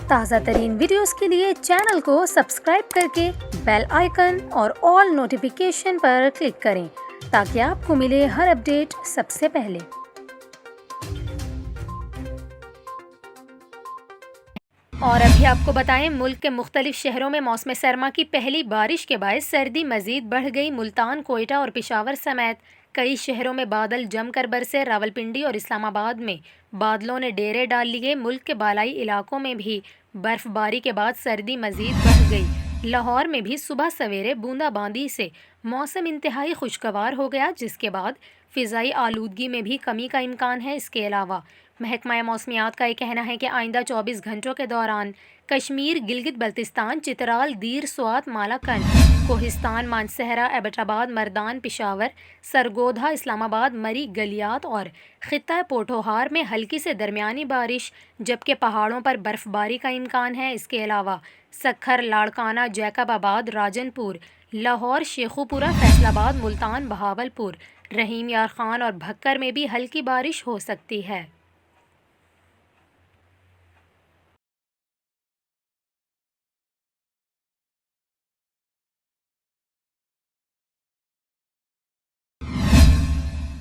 تازہ ترین ویڈیوز کے لیے چینل کو سبسکرائب کر کے بیل آئیکن اور آل نوٹیفیکیشن پر کلک کریں تاکہ آپ کو ملے ہر اپڈیٹ سب سے پہلے۔ اور ابھی آپ کو بتائیں، ملک کے مختلف شہروں میں موسم سرما کی پہلی بارش کے باعث سردی مزید بڑھ گئی۔ ملتان، کوئٹہ اور پشاور سمیت کئی شہروں میں بادل جم کر برسے۔ راولپنڈی اور اسلام آباد میں بادلوں نے ڈیرے ڈال لیے۔ ملک کے بالائی علاقوں میں بھی برف باری کے بعد سردی مزید بڑھ گئی۔ لاہور میں بھی صبح سویرے بوندا باندی سے موسم انتہائی خوشگوار ہو گیا، جس کے بعد فضائی آلودگی میں بھی کمی کا امکان ہے۔ اس کے علاوہ محکمہ موسمیات کا یہ کہنا ہے کہ آئندہ 24 گھنٹوں کے دوران کشمیر، گلگت بلتستان، چترال، دیر، سوات، مالاکنڈ، کوہستان، مانسہرہ، ایبٹ آباد، مردان، پشاور، سرگودھا، اسلام آباد، مری، گلیات اور خطہ پوٹھوہار میں ہلکی سے درمیانی بارش، جبکہ پہاڑوں پر برف باری کا امکان ہے۔ اس کے علاوہ سکھر، لاڑکانہ، جیکب آباد، راجن پور، لاہور، شیخوپورہ، فیصل آباد، ملتان، بہاولپور، رحیم یار خان اور بھکر میں بھی ہلکی بارش ہو سکتی ہے۔